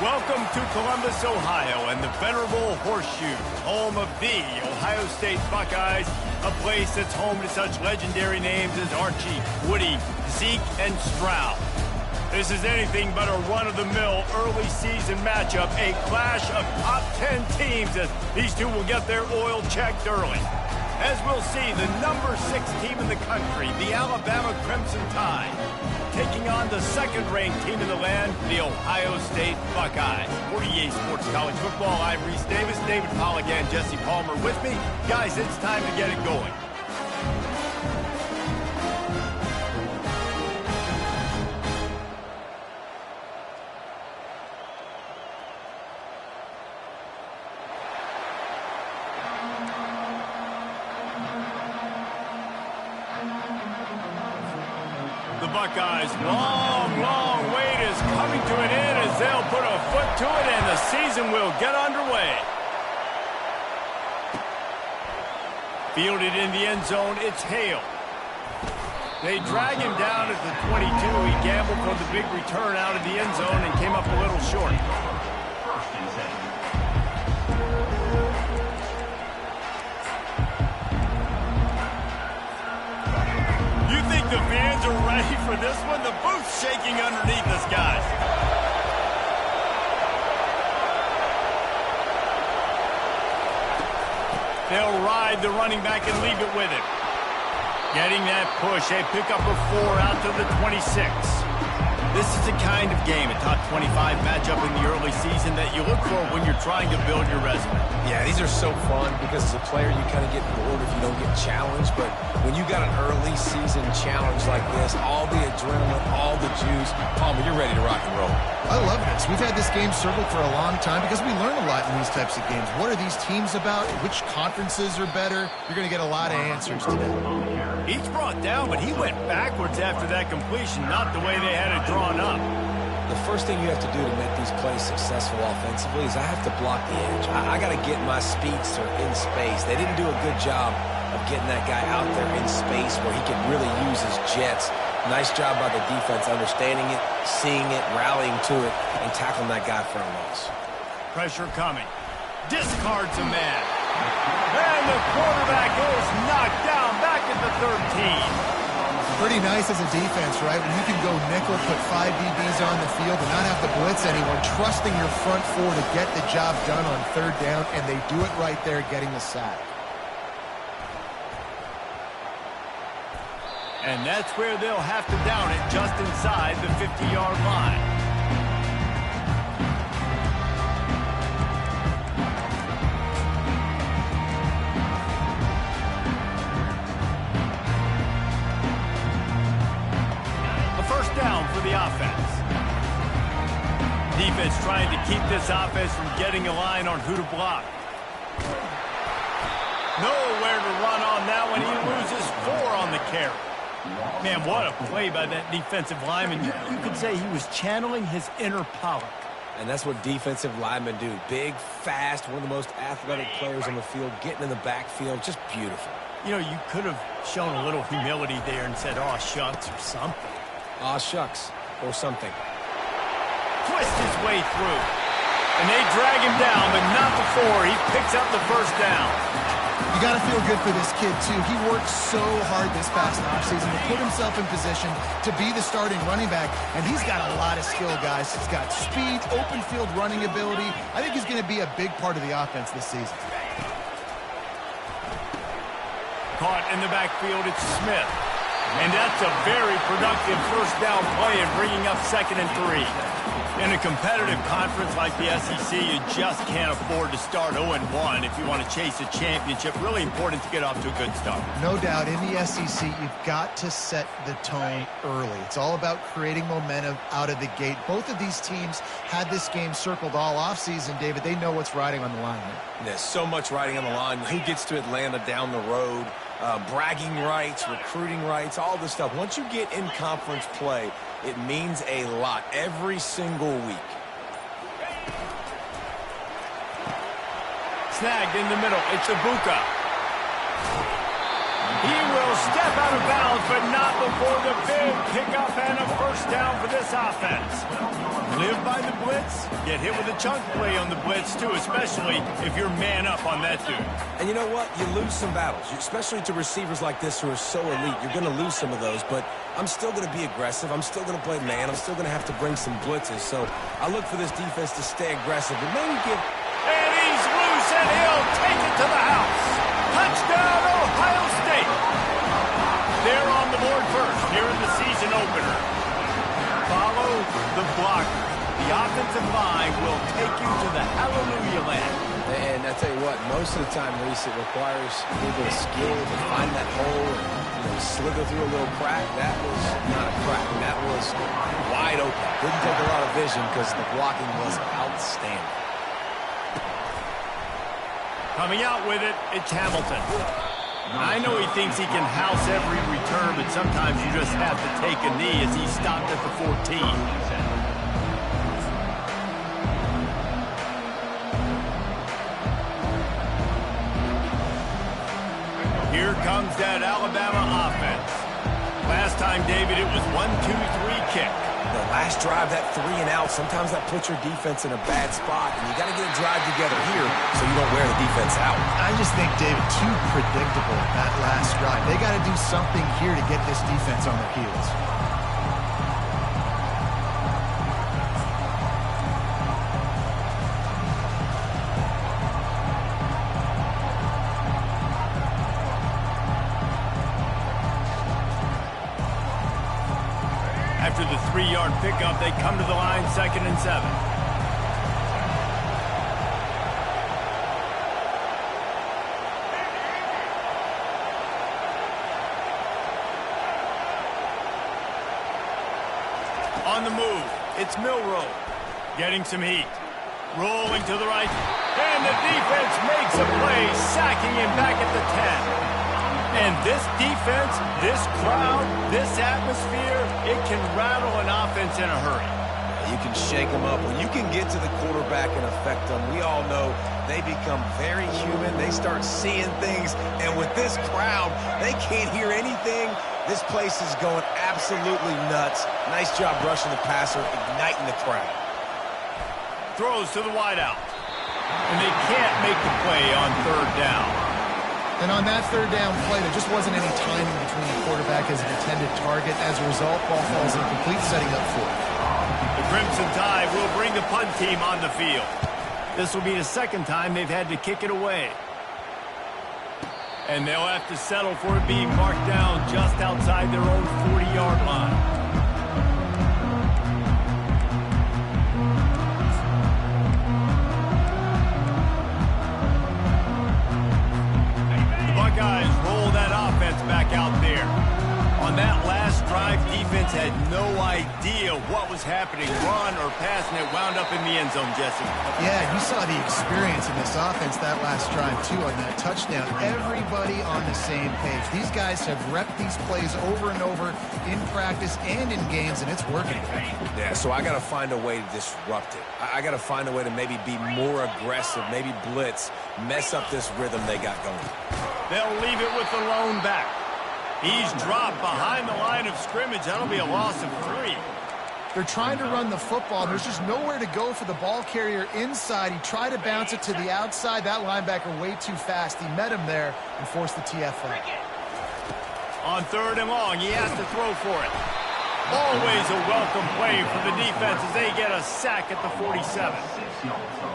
Welcome to Columbus, Ohio, and the venerable Horseshoe, home of the Ohio State Buckeyes, a place that's home to such legendary names as Archie, Woody, Zeke, and Stroud. This is anything but a run-of-the-mill early season matchup, a clash of top 10 teams as these two will get their oil checked early. As we'll see, the number 6 team in the country, the Alabama Crimson Tide, taking on the second-ranked team in the land, the Ohio State Buckeyes. For EA Sports College Football, I'm Reese Davis, David Polligan, Jesse Palmer with me. Guys, it's time to get it going. Buckeyes' long wait is coming to an end as they'll put a foot to it and the season will get underway. Fielded in the end zone, it's Hale. They drag him down at the 22. He gambled for the big return out of the end zone and came up a little short. The fans are ready for this one. The booth's shaking underneath us, guys. They'll ride the running back and leave it with him. Getting that push, a pickup of 4 out to the 26. This is the kind of game, a top 25 matchup in the early season that you look for when you're trying to build your resume. Yeah, these are so fun because as a player you kind of get bored if you don't get challenged, but when you got an early season challenge like this, all the adrenaline, all the juice, Palmer, you're ready to rock and roll. I love this. We've had this game circled for a long time because we learn a lot in these types of games. What are these teams about? Which conferences are better? You're going to get a lot of answers today. Each brought down, but he went backwards after that completion, not the way they had it drawn up. The first thing you have to do to make these plays successful offensively is I have to block the edge. I got to get my speedster in space. They didn't do a good job of getting that guy out there in space where he could really use his jets. Nice job by the defense understanding it, seeing it, rallying to it, and tackling that guy for a loss. Pressure coming. Discards a man. And the quarterback is knocked down back at the 13. Pretty nice as a defense, right? When you can go nickel, put 5 DBs on the field and not have to blitz anyone, trusting your front 4 to get the job done on 3rd down, and they do it right there, getting the sack. And that's where they'll have to down it, just inside the 50-yard line. Down for the offense. Defense trying to keep this offense from getting a line on who to block. Nowhere to run on that one. He loses 4 on the carry. Man, what a play by that defensive lineman. You could say he was channeling his inner Pollock. And that's what defensive linemen do. Big, fast, one of the most athletic players on the field, getting in the backfield, just beautiful. You know, you could have shown a little humility there and said, "Aw, shucks," or something. Aw, shucks, or something. Twist his way through. And they drag him down, but not before he picks up the first down. You got to feel good for this kid, too. He worked so hard this past offseason to put himself in position to be the starting running back, and he's got a lot of skill, guys. He's got speed, open field running ability. I think he's going to be a big part of the offense this season. Caught in the backfield, it's Smith. And that's a very productive first down play and bringing up 2nd and 3. In a competitive conference like the SEC, you just can't afford to start 0-1 if you want to chase a championship. Really important to get off to a good start. No doubt, in the SEC, you've got to set the tone early. It's all about creating momentum out of the gate. Both of these teams had this game circled all offseason, David. They know what's riding on the line here. There's so much riding on the line. Who gets to Atlanta down the road? Bragging rights, recruiting rights, all this stuff. Once you get in conference play, it means a lot every single week. Snagged in the middle. It's Ibuka. He will step out of bounds but not before the big pickup and a first down for this offense. Live by the blitz, get hit with a chunk play on the blitz too, especially if you're man up on that dude. And you know what? You lose some battles, especially to receivers like this who are so elite. You're going to lose some of those, but I'm still going to be aggressive. I'm still going to play man. I'm still going to have to bring some blitzes. So I look for this defense to stay aggressive and maybe give... And he's loose, and he'll take it to the house. Touchdown, Ohio State. They're on the board first here in the season opener. Follow the blocker. The offensive line will take you to the hallelujah land. And I tell you what, most of the time, Reese, it requires a little bit of skill to find that hole and slither through a little crack. That was not a crack. That was wide open. Didn't take a lot of vision because the blocking was outstanding. Coming out with it, it's Hamilton. I know he thinks he can house every return, but sometimes you just have to take a knee as he stopped at the 14. Here comes that Alabama offense. Last time, David, it was 1-2-3 kick. The last drive, that 3 and out, sometimes that puts your defense in a bad spot, and you got to get a drive together here so you don't wear the defense out. I just think, David, too predictable that last drive. They got to do something here to get this defense on their heels. After the 3-yard pickup, they come to the line, 2nd and 7. On the move, it's Milroe. Getting some heat. Rolling to the right. And the defense makes a play, sacking him back at the 10. And this defense, this crowd, this atmosphere, it can rattle an offense in a hurry. You can shake them up. When you can get to the quarterback and affect them, we all know they become very human. They start seeing things. And with this crowd, they can't hear anything. This place is going absolutely nuts. Nice job rushing the passer, igniting the crowd. Throws to the wideout. And they can't make the play on 3rd down. And on that 3rd down play, there just wasn't any timing between the quarterback and his intended target. As a result, ball falls incomplete, setting up for it. The Crimson Tide will bring the punt team on the field. This will be the 2nd time they've had to kick it away. And they'll have to settle for it being marked down just outside their own 40-yard line. Buckeyes roll that offense back out there. On that last drive, defense had no idea what was happening, run or pass, and it wound up in the end zone, Jesse. Yeah, you saw the experience in this offense that last drive, too, on that touchdown. Everybody on the same page. These guys have repped these plays over and over in practice and in games, and it's working. Yeah, so I got to find a way to disrupt it. I got to find a way to maybe be more aggressive, maybe blitz, mess up this rhythm they got going. They'll leave it with the lone back. He's dropped behind the line of scrimmage. That'll be a loss of 3. They're trying to run the football. There's just nowhere to go for the ball carrier inside. He tried to bounce it to the outside. That linebacker way too fast. He met him there and forced the TFL. On 3rd and long, he has to throw for it. Always a welcome play for the defense as they get a sack at the 47.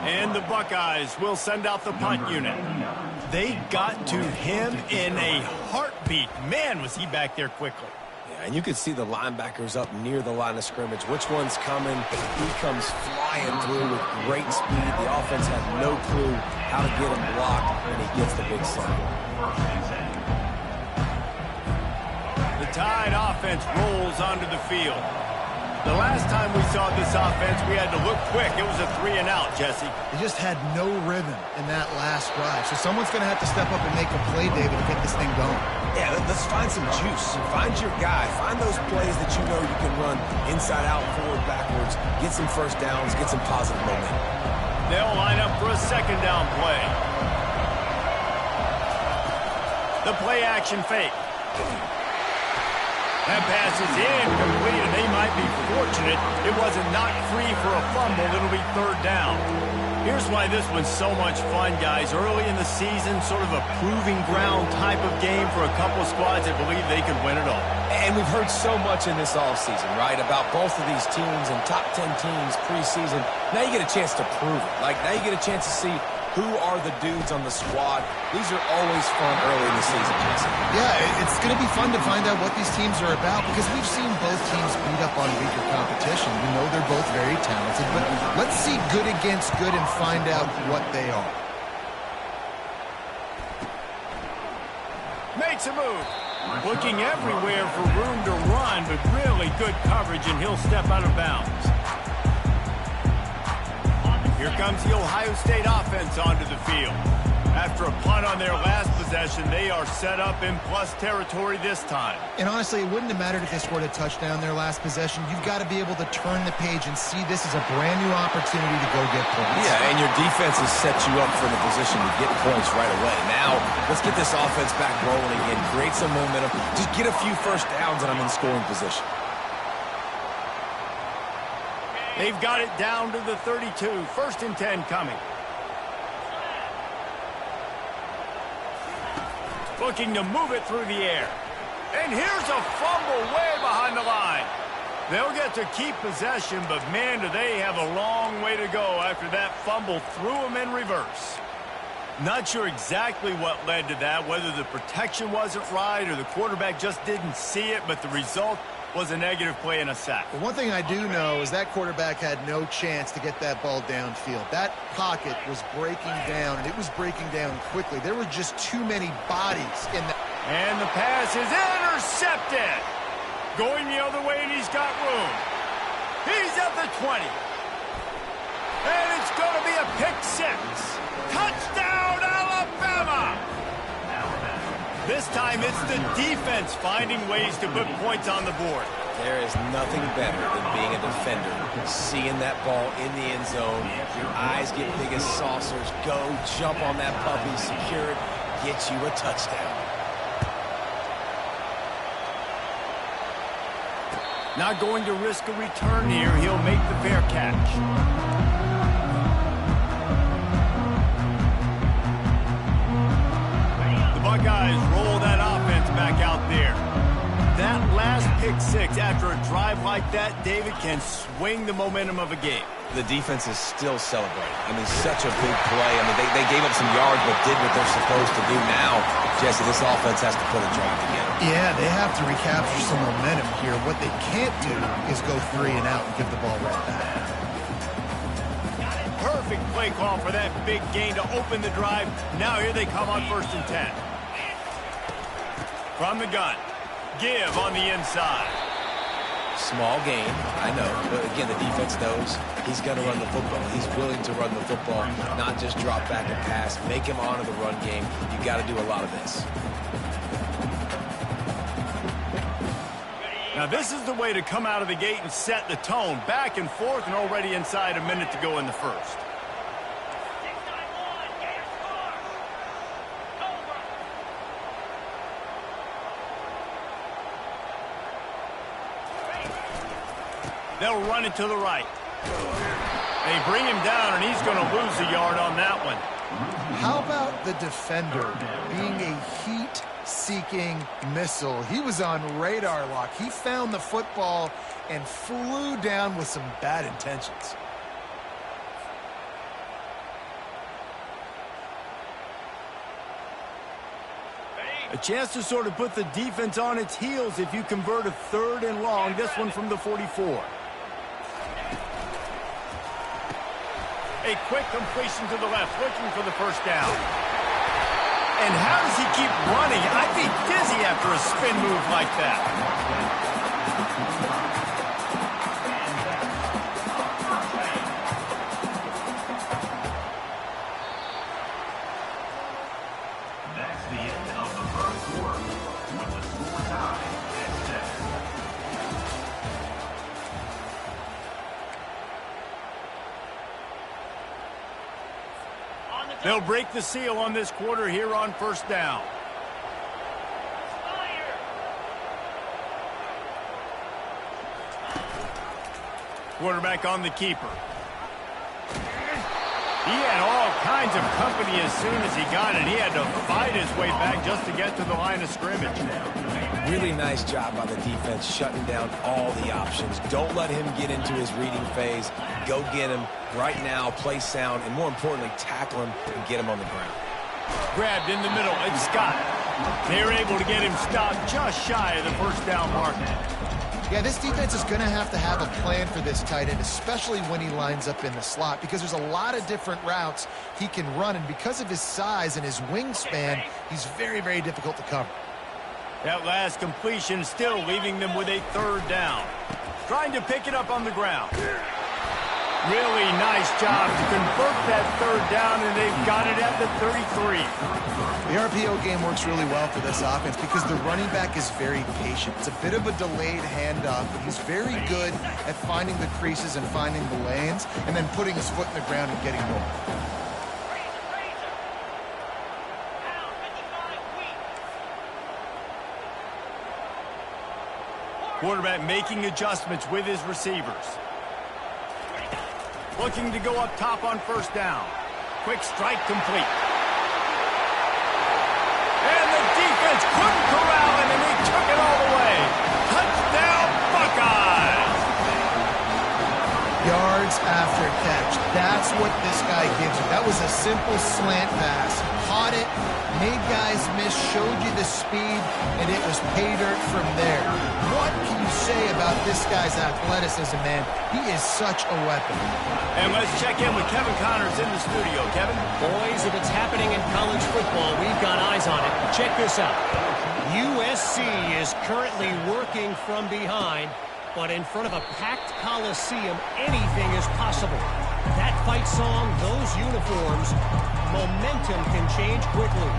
And the Buckeyes will send out the punt unit. They got to him in a heartbeat. Man, was he back there quickly. Yeah, and you can see the linebackers up near the line of scrimmage. Which one's coming? He comes flying through with great speed. The offense had no clue how to get him blocked, and he gets the big sack. The Tide offense rolls onto the field. The last time we saw this offense, we had to look quick. It was a 3 and out, Jesse. They just had no rhythm in that last drive. So someone's going to have to step up and make a play, David, to get this thing going. Yeah, let's find some juice. Find your guy. Find those plays that you know you can run inside out, forward, backwards. Get some first downs. Get some positive momentum. They'll line up for a 2nd down play. The play action fake. That pass is incomplete, and they might be fortunate it wasn't knocked free for a fumble. It'll be third down. Here's why this one's so much fun, guys. Early in the season, sort of a proving ground type of game for a couple of squads that believe they could win it all. And we've heard so much in this offseason, right, about both of these teams and top 10 teams preseason. Now you get a chance to prove it. Like, now you get a chance to see who are the dudes on the squad. These are always fun early in the season, Jesse. Yeah, it's going to be fun to find out what these teams are about because we've seen both teams beat up on weaker competition. We know they're both very talented, but let's see good against good and find out what they are. Makes a move. Looking everywhere for room to run, but really good coverage, and he'll step out of bounds. Here comes the Ohio State offense onto the field. After a punt on their last possession, they are set up in plus territory this time. And honestly, it wouldn't have mattered if they scored a touchdown their last possession. You've got to be able to turn the page and see this as a brand new opportunity to go get points. Yeah, and your defense has set you up for the position to get points right away. Now, let's get this offense back rolling again, create some momentum, just get a few first downs, and I'm in scoring position. They've got it down to the 32. 1st and 10 coming. Looking to move it through the air. And here's a fumble way behind the line. They'll get to keep possession, but man, do they have a long way to go after that fumble threw them in reverse. Not sure exactly what led to that, whether the protection wasn't right or the quarterback just didn't see it, but the result was a negative play and a sack. But one thing I do know is that quarterback had no chance to get that ball downfield. That pocket was breaking down, and it was breaking down quickly. There were just too many bodies in that. And the pass is intercepted. Going the other way, and he's got room. He's at the 20. And it's going to be a pick six. Touchdown, Alabama! This time it's the defense finding ways to put points on the board. There is nothing better than being a defender, seeing that ball in the end zone. Your eyes get big as saucers. Go, jump on that puppy, secure it, get you a touchdown. Not going to risk a return here. He'll make the fair catch. Buckeyes roll that offense back out there. That last pick six after a drive like that, David, can swing the momentum of a game. The defense is still celebrating. I mean, such a big play. I mean, they gave up some yards but did what they're supposed to do. Now, Jesse, this offense has to put a drive together. Yeah, they have to recapture some momentum here. What they can't do is go 3 and out and give the ball right back. Perfect play call for that big gain to open the drive. Now here they come on 1st and 10. From the gun. Give on the inside. Small gain, I know. But again, the defense knows he's going to run the football. He's willing to run the football, not just drop back and pass. Make him honor the run game. You got to do a lot of this. Now this is the way to come out of the gate and set the tone. Back and forth and already inside a minute to go in the first. They'll run it to the right. They bring him down, and he's going to lose a yard on that one. How about the defender being a heat-seeking missile? He was on radar lock. He found the football and flew down with some bad intentions. A chance to sort of put the defense on its heels if you convert a 3rd and long. This one from the 44. A quick completion to the left, looking for the first down. And how does he keep running? I'd be dizzy after a spin move like that. That's the end of the first quarter, with the score tied at 7. They'll break the seal on this quarter here on 1st down. Quarterback on the keeper. He had all kinds of company as soon as he got it. He had to fight his way back just to get to the line of scrimmage. Really nice job by the defense shutting down all the options. Don't let him get into his reading phase. Go get him right now, play sound, and more importantly, tackle him and get him on the ground. Grabbed in the middle. It's Scott. They're able to get him stopped just shy of the first down marker. Yeah, this defense is going to have a plan for this tight end, especially when he lines up in the slot, because there's a lot of different routes he can run, and because of his size and his wingspan, he's very, very difficult to cover. That last completion still leaving them with a third down. Trying to pick it up on the ground. Really nice job to convert that third down, and they've got it at the 33. The RPO game works really well for this offense because the running back is very patient. It's a bit of a delayed handoff, but he's very good at finding the creases and finding the lanes and then putting his foot in the ground and getting going. Quarterback making adjustments with his receivers. Looking to go up top on first down. Quick strike complete. And the defense couldn't corral him, and they took it all the way. Touchdown, Buckeyes! Yards after catch. That's what this guy gives you. That was a simple slant pass. Caught it, made guys miss, showed you the speed, and it was pay dirt from there. What can you say about this guy's athleticism, man? He is such a weapon. And let's check in with Kevin Connors in the studio. Kevin? Boys, if it's happening in college football, we've got eyes on it. Check this out. USC is currently working from behind, but in front of a packed Coliseum, anything is possible. That fight song, those uniforms, momentum can change quickly.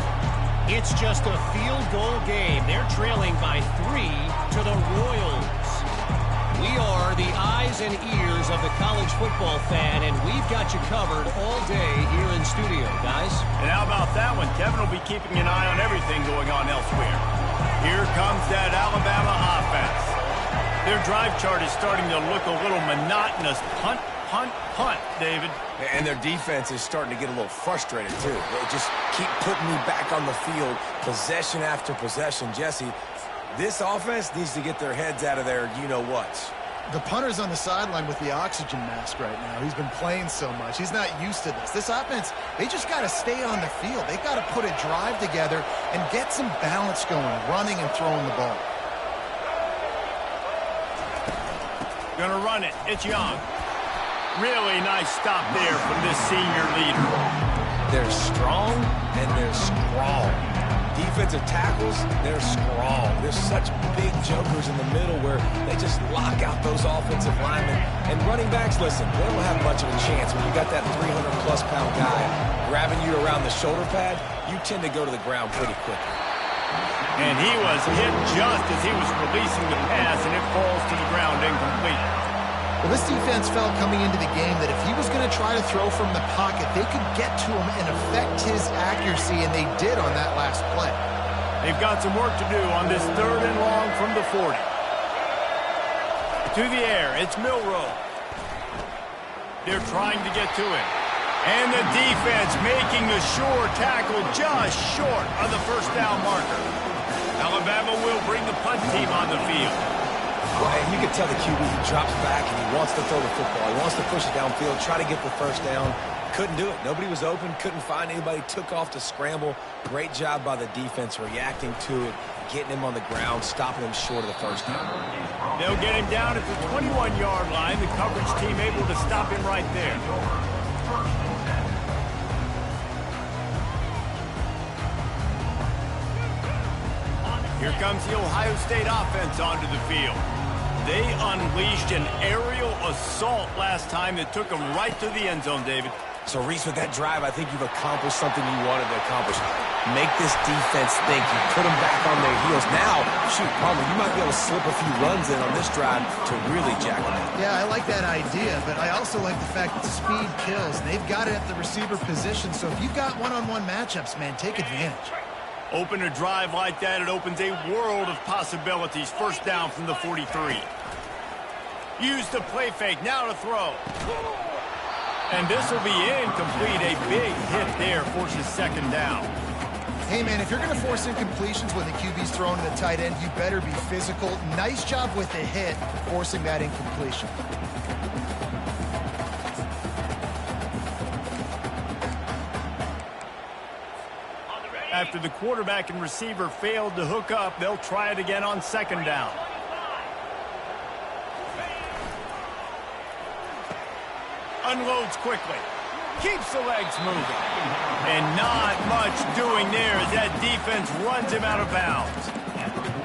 It's just a field goal game. They're trailing by 3 to the Royals. We are the eyes and ears of the college football fan, and we've got you covered all day here in studio, guys. And how about that one? Kevin will be keeping an eye on everything going on elsewhere. Here comes that Alabama offense. Their drive chart is starting to look a little monotonous. Punt, punt, punt, David. And their defense is starting to get a little frustrated, too. They just keep putting me back on the field, possession after possession. Jesse, this offense needs to get their heads out of their you-know-whats. The punter's on the sideline with the oxygen mask right now. He's been playing so much. He's not used to this. This offense, they just got to stay on the field. They got to put a drive together and get some balance going, running and throwing the ball. Gonna run it. It's Young. Really nice stop there from this senior leader. They're strong and they're strong. Defensive tackles, they're strong. There's such big jokers in the middle where they just lock out those offensive linemen. And running backs, listen, they don't have much of a chance. When you got that 300-plus pound guy grabbing you around the shoulder pad, you tend to go to the ground pretty quickly. And he was hit just as he was releasing the pass, and it falls to the ground incomplete. Well, this defense felt coming into the game that if he was going to try to throw from the pocket, they could get to him and affect his accuracy, and they did on that last play. They've got some work to do on this 3rd and long from the 40. To the air, it's Milroe. They're trying to get to him. And the defense making a sure tackle just short of the first down marker. Alabama will bring the punt team on the field. Well, and you can tell the QB, he drops back and he wants to throw the football. He wants to push it downfield, try to get the first down. Couldn't do it. Nobody was open, couldn't find anybody, took off to scramble. Great job by the defense reacting to it, getting him on the ground, stopping him short of the first down. They'll get him down at the 21-yard line. The coverage team able to stop him right there. Here comes the Ohio State offense onto the field. They unleashed an aerial assault last time that took them right to the end zone, David. So, Reese, with that drive, I think you've accomplished something you wanted to accomplish. Make this defense think. You put them back on their heels. Now, shoot, Palmer, you might be able to slip a few runs in on this drive to really jack them up. Yeah, I like that idea, but I also like the fact that speed kills. And they've got it at the receiver position, so if you've got one-on-one matchups, man, take advantage. Open a drive like that, it opens a world of possibilities. First down from the 43. Use the play fake. Now to throw. And this will be incomplete. A big hit there forces second down. Hey, man, if you're going to force incompletions when the QB's throwing to the tight end, you better be physical. Nice job with the hit, forcing that incompletion. After the quarterback and receiver failed to hook up, they'll try it again on second down. Unloads quickly. Keeps the legs moving. And not much doing there as that defense runs him out of bounds.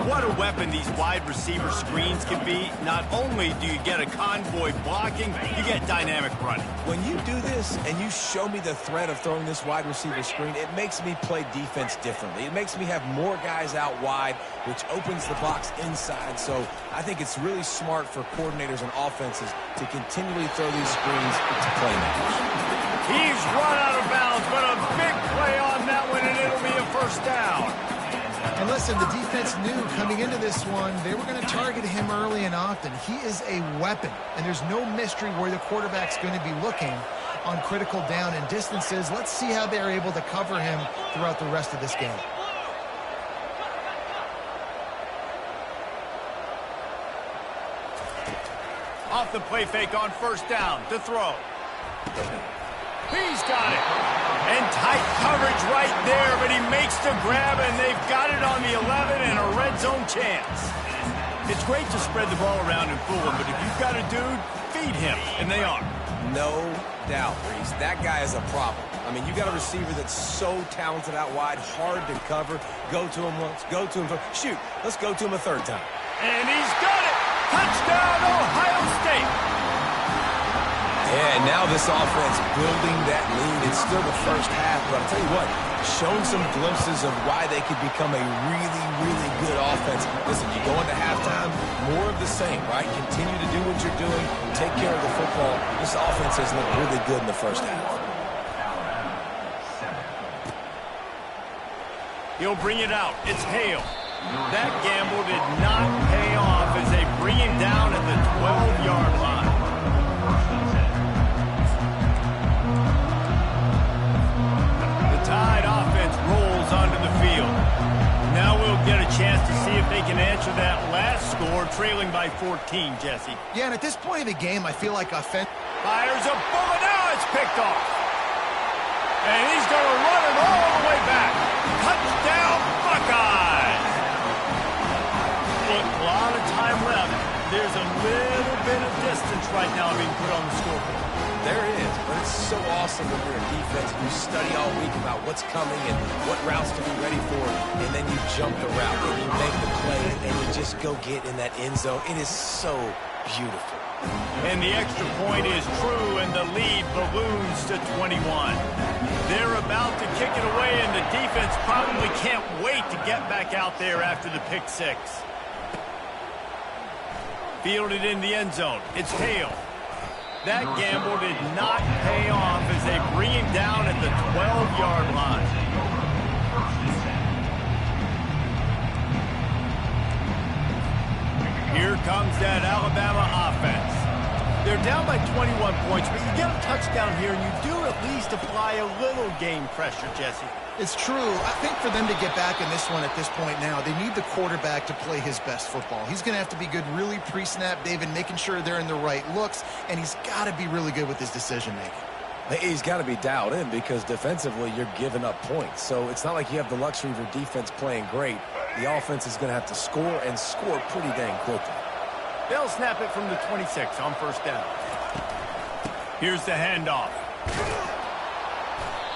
What a weapon these wide receiver screens can be. Not only do you get a convoy blocking, you get dynamic running. When you do this and you show me the threat of throwing this wide receiver screen, it makes me play defense differently. It makes me have more guys out wide, which opens the box inside. So I think it's really smart for coordinators and offenses to continually throw these screens to playmakers. He's run out of bounds, but a big play on that one, and it'll be a first down. And listen, the defense knew coming into this one, they were going to target him early and often. He is a weapon, and there's no mystery where the quarterback's going to be looking on critical down and distances. Let's see how they're able to cover him throughout the rest of this game. Off the play fake on first down to throw. He's got it. And tight coverage right there, but he makes the grab, and they've got it on the 11 and a red zone chance. It's great to spread the ball around and fool him, but if you've got a dude, feed him, and they are. No doubt, Reese. That guy is a problem. I mean, you got a receiver that's so talented out wide, hard to cover. Go to him once, go to him twice. Shoot, let's go to him a third time. And he's got it. Touchdown, Ohio State. Yeah, now this offense building that lead. It's still the first half, but I'll tell you what, shown some glimpses of why they could become a really, really good offense. Listen, you go into halftime, more of the same, right? Continue to do what you're doing, take care of the football. This offense has looked really good in the first half. He'll bring it out. It's Hale. That gamble did not pay off as they bring him down at the 12-yard line. Tide offense rolls onto the field. Now we'll get a chance to see if they can answer that last score, trailing by 14, Jesse. Yeah, and at this point of the game, I feel like offense fires a bullet. Now it's picked off. And he's going to run it all the way back. Touchdown, Buckeyes. Look, a lot of time left. There's a little bit of distance right now being put on the scoreboard. There is, but it's so awesome when you're a defense and you study all week about what's coming and what routes to be ready for, and then you jump the route and you make the play and you just go get in that end zone. It is so beautiful. And the extra point is true, and the lead balloons to 21. They're about to kick it away, and the defense probably can't wait to get back out there after the pick six. Fielded in the end zone. It's Hale. That gamble did not pay off as they bring him down at the 12-yard line. Here comes that Alabama offense. They're down by 21 points, but you get a touchdown here, and you do at least apply a little game pressure, Jesse. It's true. I think for them to get back in this one at this point now, they need the quarterback to play his best football. He's going to have to be good really pre-snap, David, making sure they're in the right looks, and he's got to be really good with his decision-making. He's got to be dialed in because defensively you're giving up points. So it's not like you have the luxury of your defense playing great. The offense is going to have to score and score pretty dang quickly. They'll snap it from the 26 on first down. Here's the handoff.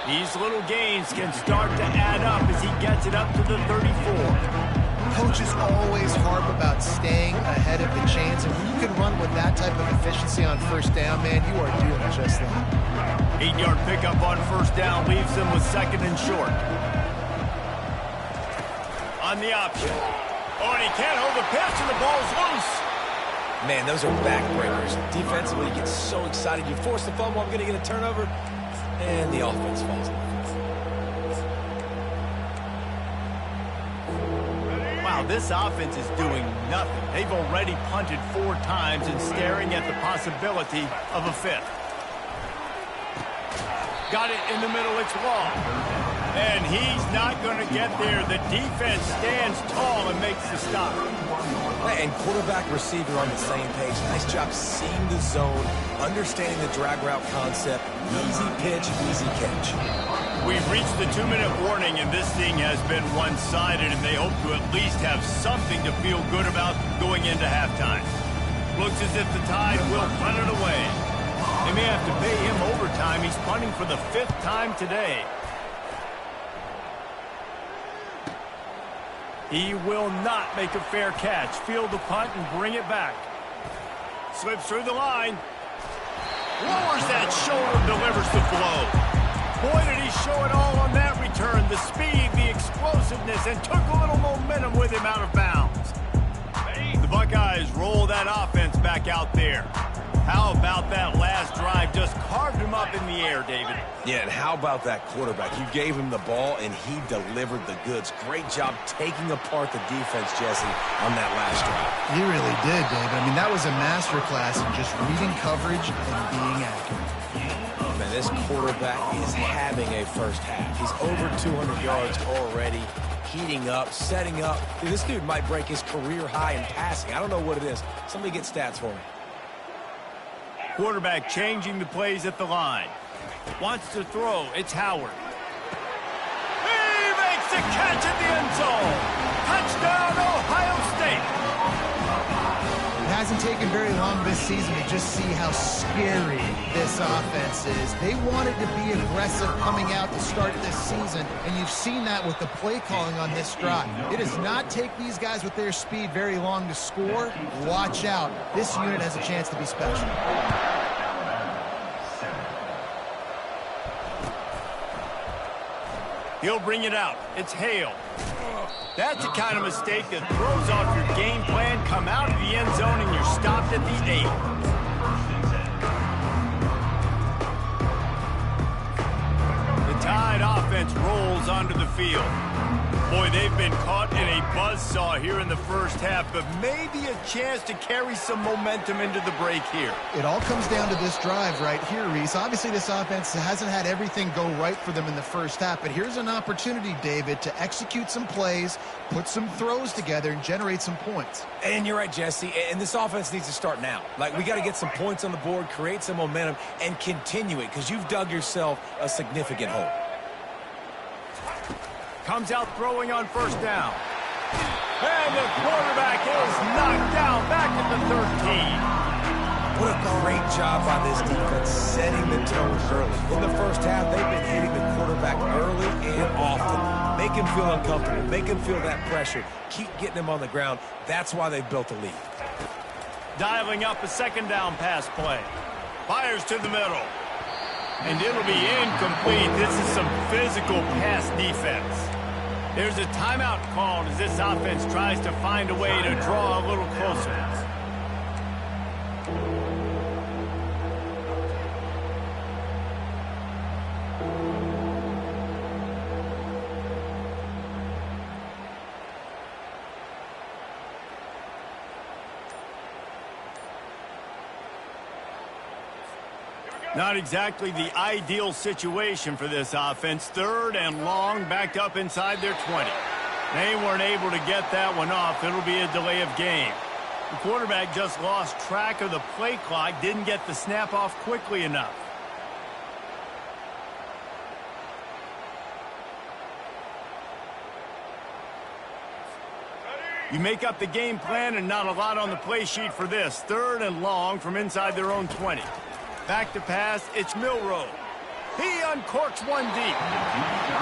These little gains can start to add up as he gets it up to the 34. Coaches always harp about staying ahead of the chains, and when you can run with that type of efficiency on first down, man, you are doing just that. 8-yard pickup on first down leaves them with second and short. On the option. Oh, and he can't hold the pitch, and the ball's loose. Man, those are backbreakers. Defensively, you get so excited. You force the fumble, I'm going to get a turnover, and the offense falls. Wow, this offense is doing nothing. They've already punted 4 times and staring at the possibility of a 5th. Got it in the middle, it's long. And he's not going to get there. The defense stands tall and makes the stop. And quarterback, receiver on the same page. Nice job seeing the zone, understanding the drag route concept. Easy pitch, easy catch. We've reached the 2-minute warning, and this thing has been one-sided, and they hope to at least have something to feel good about going into halftime. Looks as if the Tide will punt it away. They may have to pay him overtime. He's punting for the 5th time today. He will not make a fair catch. Field the punt and bring it back. Slips through the line. Lowers that shoulder, delivers the blow. Boy, did he show it all on that return. The speed, the explosiveness, and took a little momentum with him out of bounds. The Buckeyes roll that offense back out there. How about that last drive? Just carved him up in the air, David. Yeah, and how about that quarterback? You gave him the ball, and he delivered the goods. Great job taking apart the defense, Jesse, on that last drive. He really did, David. I mean, that was a masterclass in just reading coverage and being accurate. Man, this quarterback is having a first half. He's over 200 yards already, heating up, setting up. Dude, this dude might break his career high in passing. I don't know what it is. Somebody get stats for me. Quarterback changing the plays at the line. Wants to throw. It's Howard. He makes the catch in the end zone. Touchdown, Ohio State. It hasn't taken very long this season to just see how scary this offense is. They wanted to be aggressive coming out to start this season, and you've seen that with the play calling on this drive. It does not take these guys with their speed very long to score. Watch out. This unit has a chance to be special. He'll bring it out. It's Hale. That's the kind of mistake that throws off your game plan. Come out of the end zone and you're stopped at the 8. The Tide offense rolls onto the field. Boy, they've been caught in a buzzsaw here in the first half, but maybe a chance to carry some momentum into the break here. It all comes down to this drive right here, Reese. Obviously, this offense hasn't had everything go right for them in the first half, but here's an opportunity, David, to execute some plays, put some throws together, and generate some points. And you're right, Jesse, and this offense needs to start now. Like, we got to get some points on the board, create some momentum, and continue it, because you've dug yourself a significant hole. Comes out throwing on first down. And the quarterback is knocked down back at the 13. What a great job by this defense setting the tone early. In the first half, they've been hitting the quarterback early and often. Make him feel uncomfortable. Make him feel that pressure. Keep getting him on the ground. That's why they've built a lead. Dialing up a second down pass play. Fires to the middle. And it'll be incomplete. This is some physical pass defense. There's a timeout called as this offense tries to find a way to draw a little closer. Not exactly the ideal situation for this offense. 3rd and long, backed up inside their 20. They weren't able to get that one off. It'll be a delay of game. The quarterback just lost track of the play clock, didn't get the snap off quickly enough. You make up the game plan and not a lot on the play sheet for this. 3rd and long from inside their own 20. Back to pass, it's Milroe. He uncorks one deep.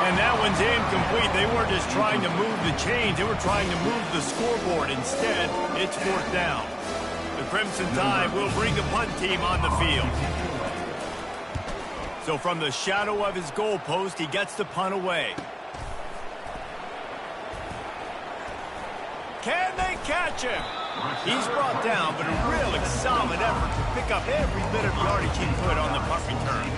And that one's incomplete. They weren't just trying to move the chains, they were trying to move the scoreboard. Instead, it's 4th down. The Crimson Tide will bring the punt team on the field. So from the shadow of his goalpost, he gets the punt away. Can they catch him? He's brought down, but a really solid effort to pick up every bit of yardage he could on the punt return.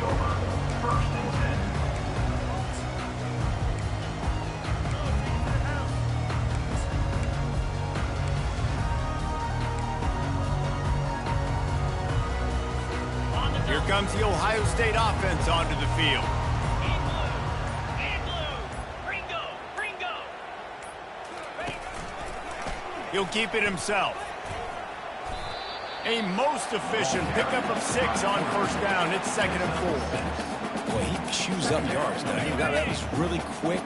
comes the Ohio State offense onto the field. He'll keep it himself. A most efficient pickup of 6 on first down. It's 2nd and 4. Well, he chews up yards. That was really quick,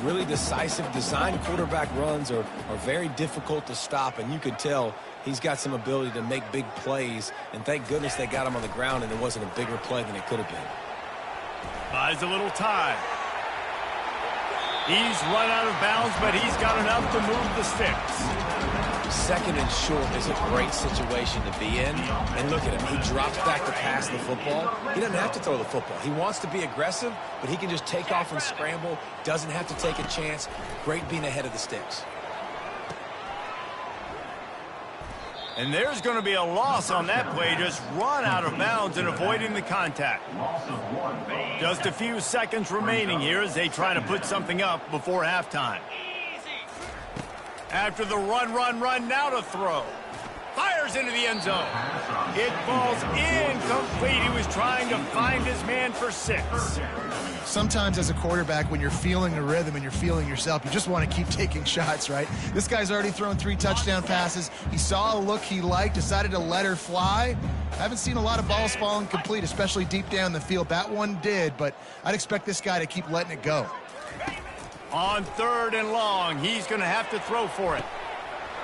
really decisive. Design quarterback runs are very difficult to stop, and you could tell he's got some ability to make big plays, and thank goodness they got him on the ground and it wasn't a bigger play than it could have been. Buys a little time. He's run out of bounds, but he's got enough to move the sticks. 2nd and short is a great situation to be in. And look at him. He drops back to pass the football. He doesn't have to throw the football. He wants to be aggressive, but he can just take off and scramble. Doesn't have to take a chance. Great being ahead of the sticks. And there's going to be a loss on that play. Just run out of bounds and avoiding the contact. Just a few seconds remaining here as they try to put something up before halftime. After the run, now to throw. Fires into the end zone. It falls incomplete. He was trying to find his man for 6. Sometimes as a quarterback, when you're feeling the rhythm and you're feeling yourself, you just want to keep taking shots, right? This guy's already thrown 3 touchdown passes. He saw a look he liked, decided to let her fly. I haven't seen a lot of balls falling complete, especially deep down the field. That one did, but I'd expect this guy to keep letting it go. On 3rd and long, he's going to have to throw for it.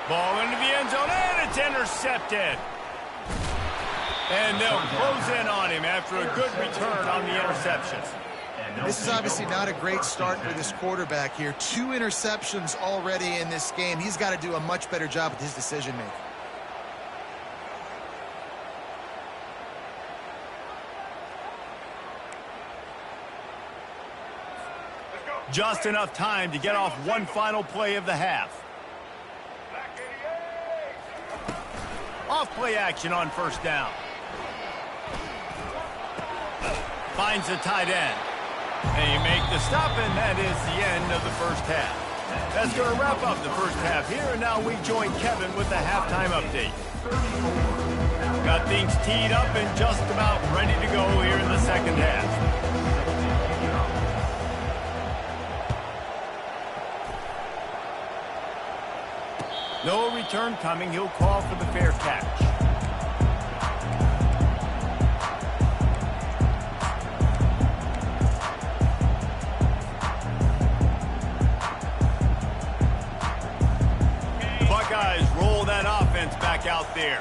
Ball into the end zone, and it's intercepted. And they'll close in on him after a good return on the interception. This is obviously not a great start for this quarterback here. 2 interceptions already in this game. He's got to do a much better job with his decision-making. Just enough time to get off one final play of the half. Off play action on first down. Finds the tight end. They make the stop, and that is the end of the first half. That's going to wrap up the first half here, and now we join Kevin with the halftime update. Got things teed up and just about ready to go here in the second half. No return coming. He'll call for the fair catch. Buckeyes roll that offense back out there.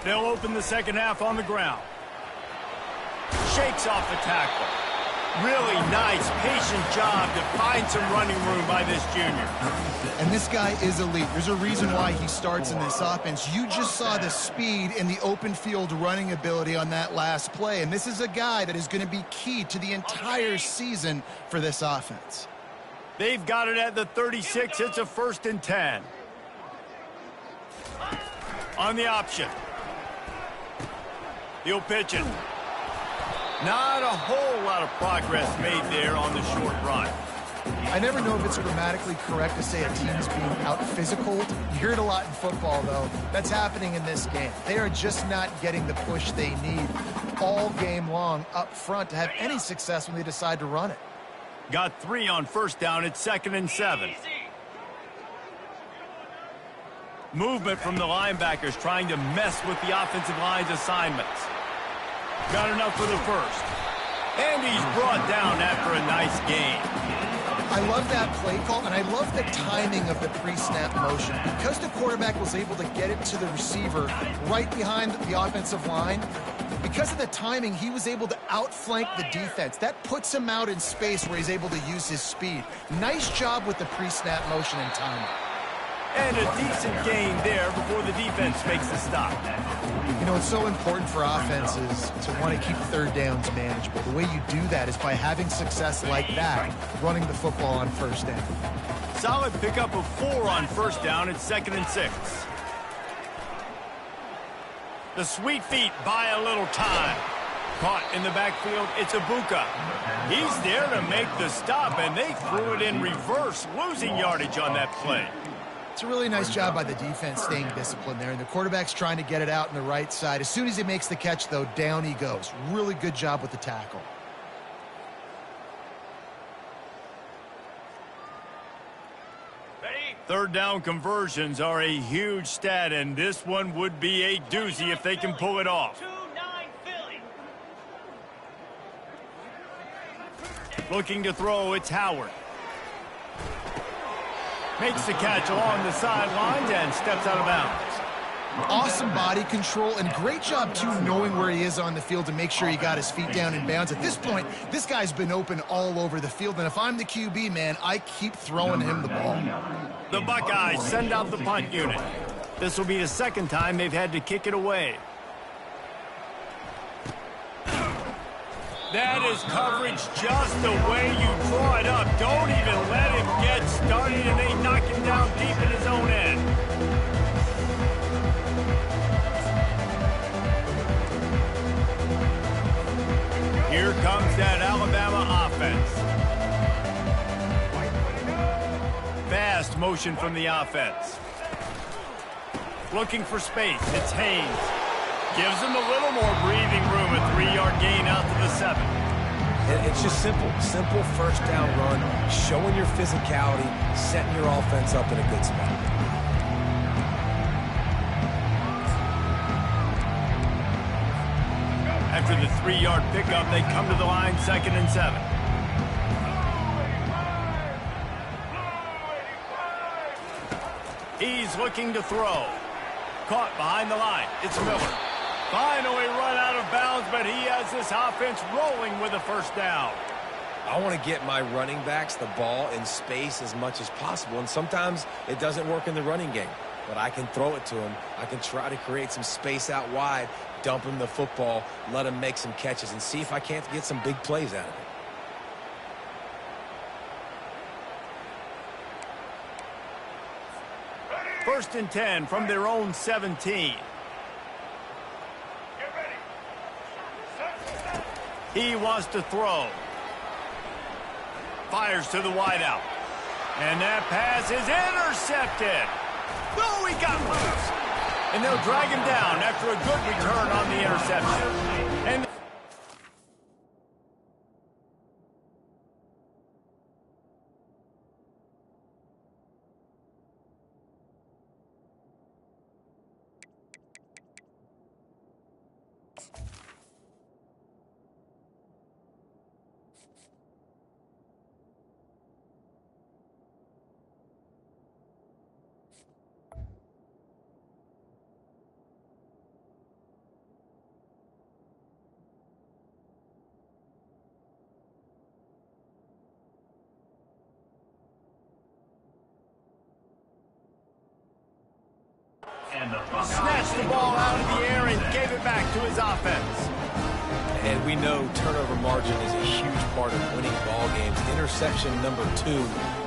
They'll open the second half on the ground. Shakes off the tackle. Really nice, patient job to find some running room by this junior. And this guy is elite. There's a reason why he starts in this offense. You just saw the speed and the open field running ability on that last play. And this is a guy that is going to be key to the entire season for this offense. They've got it at the 36. It's a 1st and 10. On the option. He'll pitch it. Not a whole lot of progress made there on the short run. I never know if it's grammatically correct to say a team's being out-physical. You hear it a lot in football, though. That's happening in this game. They are just not getting the push they need all game long up front to have any success when they decide to run it. Got 3 on first down. It's 2nd and 7. Movement from the linebackers trying to mess with the offensive line's assignments. Got enough for the first. And he's brought down after a nice gain. I love that play call, and I love the timing of the pre-snap motion. Because the quarterback was able to get it to the receiver right behind the offensive line, because of the timing, he was able to outflank the defense. That puts him out in space where he's able to use his speed. Nice job with the pre-snap motion and timing. And a decent gain there before the defense makes the stop. You know, it's so important for offenses to want to keep 3rd downs manageable. The way you do that is by having success like that, running the football on first down. Solid pickup of 4 on first down. It's 2nd and 6. The sweet feet buy a little time. Caught in the backfield, it's Ibuka. He's there to make the stop, and they threw it in reverse, losing yardage on that play. It's a really nice job by the defense staying disciplined there, and the quarterback's trying to get it out on the right side. As soon as he makes the catch, though, down he goes. Really good job with the tackle. Third down conversions are a huge stat, and this one would be a doozy if they can pull it off. Looking to throw, it's Howard. Makes the catch along the sidelines and steps out of bounds. Awesome body control and great job, too, knowing where he is on the field to make sure he got his feet down in bounds. At this point, this guy's been open all over the field, and if I'm the QB, man, I keep throwing him the ball. The Buckeyes send out the punt unit. This will be the second time they've had to kick it away. That is coverage just the way you draw it up. Don't even let him get started, and they knock him down deep in his own end. Here comes that Alabama offense. Fast motion from the offense. Looking for space. It's Haynes. Gives him a little more breathing room. A 3-yard gain out to the 7. It's just simple first down run, showing your physicality, setting your offense up in a good spot. After the 3-yard pickup, they come to the line, 2nd and 7. He's looking to throw. Caught behind the line. It's Miller. Finally run out of bounds, but he has this offense rolling with a first down. I want to get my running backs the ball in space as much as possible, and sometimes it doesn't work in the running game. But I can throw it to him. I can try to create some space out wide, dump him the football, let him make some catches, and see if I can't get some big plays out of it. First and 10 from their own 17. He wants to throw. Fires to the wideout. And that pass is intercepted. Oh, he got loose. And they'll drag him down after a good return on the interception. And snatched the ball out of the air and gave it back to his offense. And we know turnover margin is a huge part of winning ball games. Interception number 2.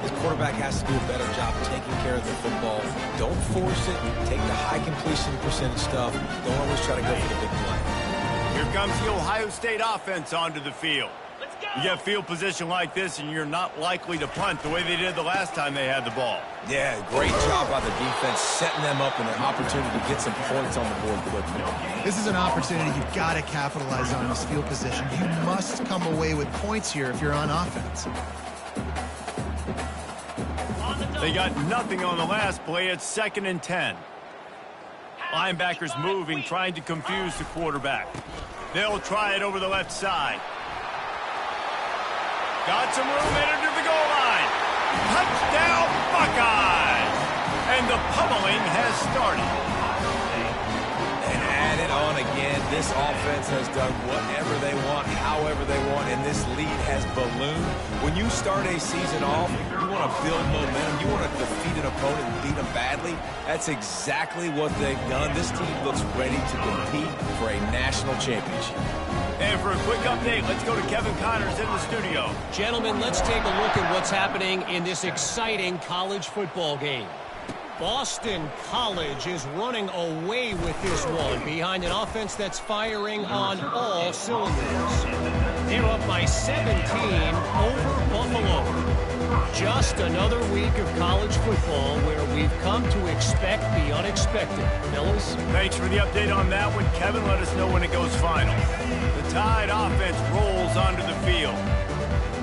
His quarterback has to do a better job taking care of the football. Don't force it. Take the high completion percentage stuff. Don't always try to go for the big play. Here comes the Ohio State offense onto the field. You get field position like this, and you're not likely to punt the way they did the last time they had the ball. Yeah, great job by the defense, setting them up in an opportunity to get some points on the board quickly. This is an opportunity you've got to capitalize on this field position. You must come away with points here if you're on offense. They got nothing on the last play. It's 2nd and 10. Linebackers moving, trying to confuse the quarterback. They'll try it over the left side. Got some room, entered the goal line. Touchdown, Buckeyes! And the pummeling has started. And add it on again. This offense has done whatever they want, however they want, and this lead has ballooned. When you start a season off, you want to build momentum. You want to defeat an opponent and beat them badly. That's exactly what they've done. This team looks ready to compete for a national championship. And for a quick update, let's go to Kevin Connors in the studio. Gentlemen, let's take a look at what's happening in this exciting college football game. Boston College is running away with this one behind an offense that's firing on all cylinders. They're up by 17 over Buffalo. Just another week of college football where we've come to expect the unexpected. Fellas? Thanks for the update on that one, Kevin. Let us know when it goes final. The Tide offense rolls onto the field.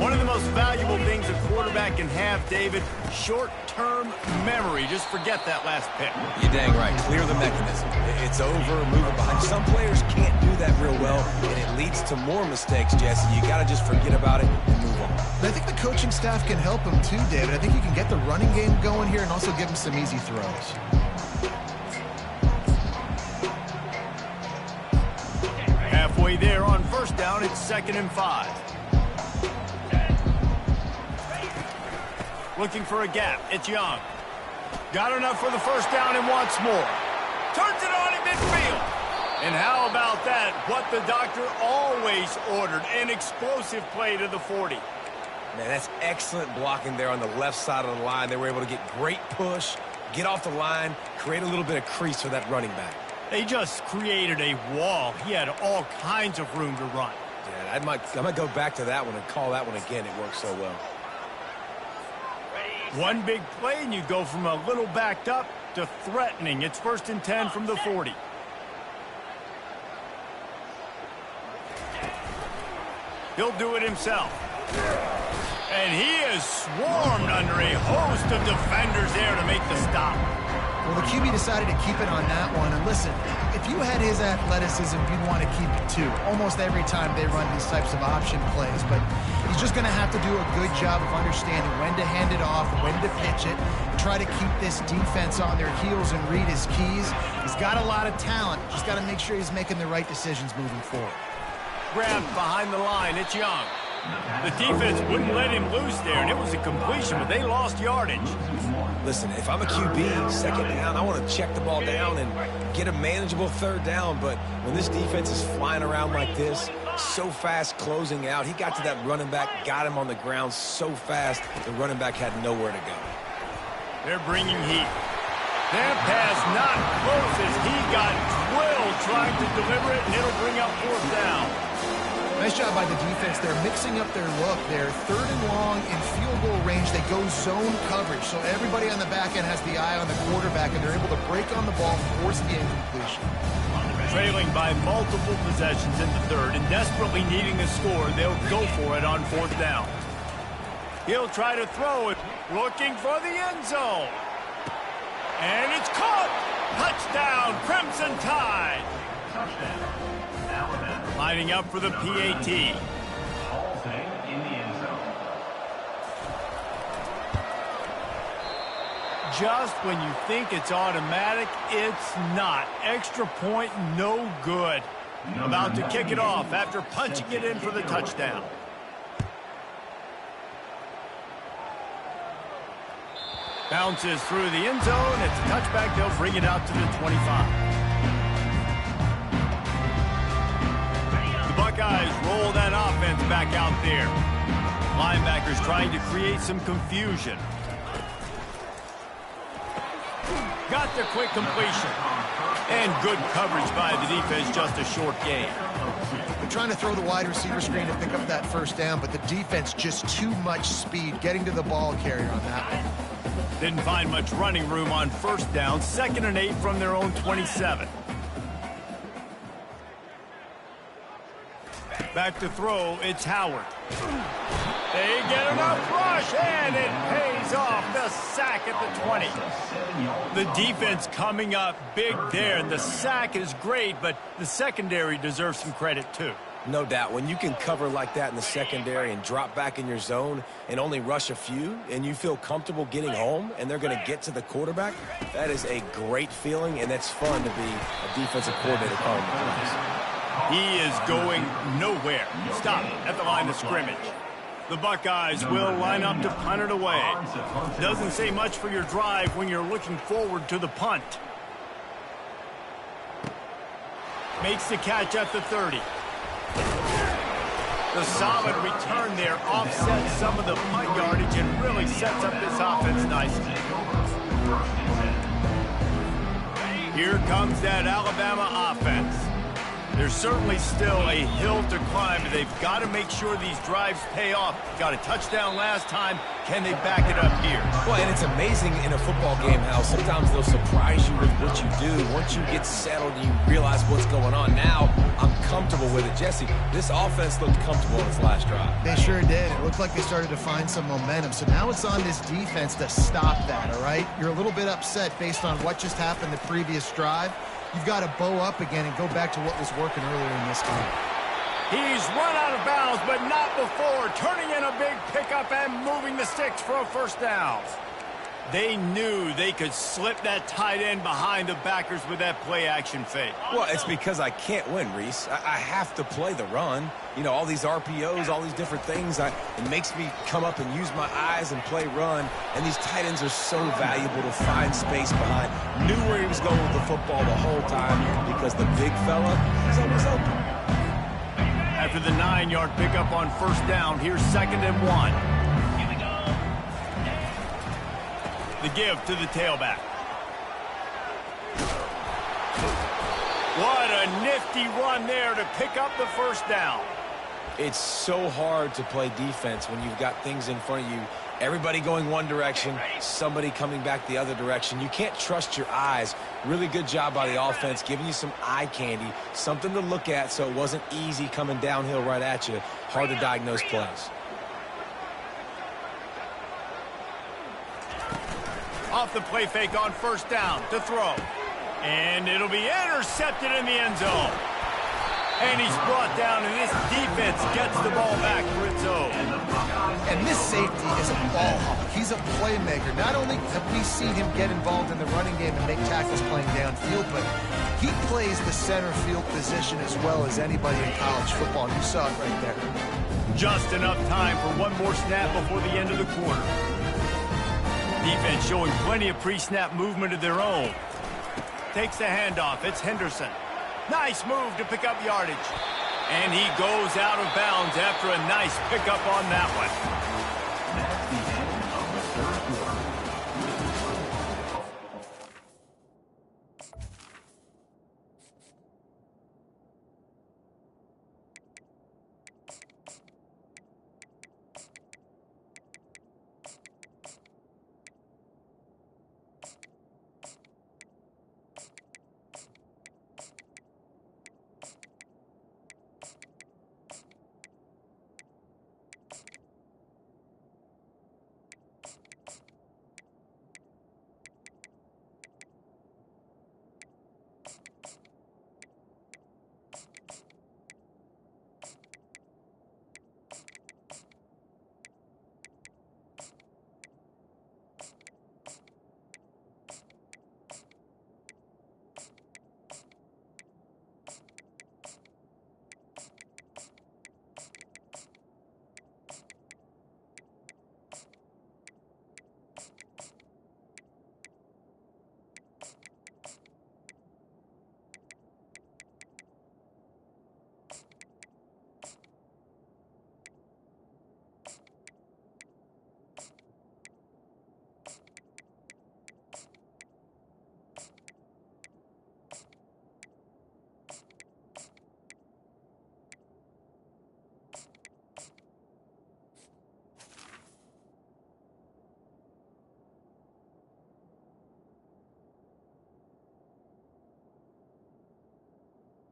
One of the most valuable things a quarterback can have, David, short-term memory. Just forget that last pick. You're dang right. Clear the mechanism. It's over, move it behind. Some players can't do that real well, and it leads to more mistakes, Jesse. You got to just forget about it and move on. And I think the coaching staff can help him too, David. I think you can get the running game going here and also give him some easy throws. Halfway there on first down, it's 2nd and 5. Looking for a gap. It's Young. Got enough for the first down and wants more. Turns it on in midfield. And how about that? What the doctor always ordered. An explosive play to the 40. Man, that's excellent blocking there on the left side of the line. They were able to get great push, get off the line, create a little bit of crease for that running back. They just created a wall. He had all kinds of room to run. Yeah, I might go back to that one and call that one again. It worked so well. One big play, and you go from a little backed up to threatening. It's 1st and 10 from the 40. He'll do it himself. And he is swarmed under a host of defenders there to make the stop. Well, the QB decided to keep it on that one. And listen, if you had his athleticism, you'd want to keep it too. Almost every time they run these types of option plays. But he's just going to have to do a good job of understanding when to hand it off, when to pitch it, try to keep this defense on their heels and read his keys. He's got a lot of talent. Just got to make sure he's making the right decisions moving forward. Grabbed behind the line. It's Young. The defense wouldn't let him loose there, and it was a completion, but they lost yardage. Listen, if I'm a QB, 2nd down, I want to check the ball down and get a manageable 3rd down. But when this defense is flying around like this, so fast closing out, he got to that running back, got him on the ground so fast, the running back had nowhere to go. They're bringing heat. That pass not close as he got drilled trying to deliver it, and it'll bring up 4th down. Nice job by the defense. They're mixing up their look. They're 3rd and long in field goal range. They go zone coverage, so everybody on the back end has the eye on the quarterback, and they're able to break on the ball, force the incompletion. Trailing by multiple possessions in the 3rd and desperately needing a score, they'll go for it on 4th down. He'll try to throw it, looking for the end zone. And it's caught! Touchdown, Crimson Tide! Touchdown, Alabama. Lining up for the PAT. Hall thing in the end zone. Just when you think it's automatic, it's not. Extra point, no good. About to kick it off after punching it in for the touchdown. Bounces through the end zone. It's a touchback. They'll bring it out to the 25. The Buckeyes roll that offense back out there. Linebackers trying to create some confusion. Got the quick completion. And good coverage by the defense, just a short gain. They're trying to throw the wide receiver screen to pick up that 1st down, but the defense just too much speed getting to the ball carrier on that one. Didn't find much running room on 1st down. 2nd and 8 from their own 27. Back to throw, it's Howard. They get enough rush, and it pays off. The sack at the 20. The defense coming up big there, and the sack is great, but the secondary deserves some credit too. No doubt. When you can cover like that in the secondary and drop back in your zone and only rush a few, and you feel comfortable getting home, and they're going to get to the quarterback, that is a great feeling, and it's fun to be a defensive coordinator calling the plays. He is going nowhere. Stop at the line of scrimmage. The Buckeyes will line up to punt it away. Doesn't say much for your drive when you're looking forward to the punt. Makes the catch at the 30. The solid return there offsets some of the punt yardage and really sets up this offense nicely. Here comes that Alabama offense. There's certainly still a hill to climb, but they've got to make sure these drives pay off. Got a touchdown last time. Can they back it up here? Well, and it's amazing in a football game how sometimes they'll surprise you with what you do. Once you get settled and you realize what's going on, now I'm comfortable with it. Jesse, this offense looked comfortable in its last drive. They sure did. It looked like they started to find some momentum. So now it's on this defense to stop that, all right? You're a little bit upset based on what just happened the previous drive. You've got to bow up again and go back to what was working earlier in this game. He's run out of bounds, but not before. Turning in a big pickup and moving the sticks for a first down. They knew they could slip that tight end behind the backers with that play-action fake. Well, it's because I can't win, Reese. I have to play the run. You know, all these RPOs, all these different things. It makes me come up and use my eyes and play run. And these tight ends are so valuable to find space behind. Knew where he was going with the football the whole time because the big fella is always open. After the 9-yard pickup on first down, here's 2nd and 1. The give to the tailback. What a nifty run there to pick up the first down. It's so hard to play defense when you've got things in front of you. Everybody going one direction, somebody coming back the other direction. You can't trust your eyes. Really good job by the offense, giving you some eye candy, something to look at so it wasn't easy coming downhill right at you. Hard to diagnose plays. Off the play fake on first down to throw. And it'll be intercepted in the end zone. And he's brought down, and this defense gets the ball back for its own. And this safety is a ball hawk. He's a playmaker. Not only have we seen him get involved in the running game and make tackles playing downfield, but he plays the center field position as well as anybody in college football. And you saw it right there. Just enough time for one more snap before the end of the quarter. Defense showing plenty of pre-snap movement of their own. Takes the handoff. It's Henderson. Nice move to pick up yardage. And he goes out of bounds after a nice pickup on that one. That's the end of the third quarter.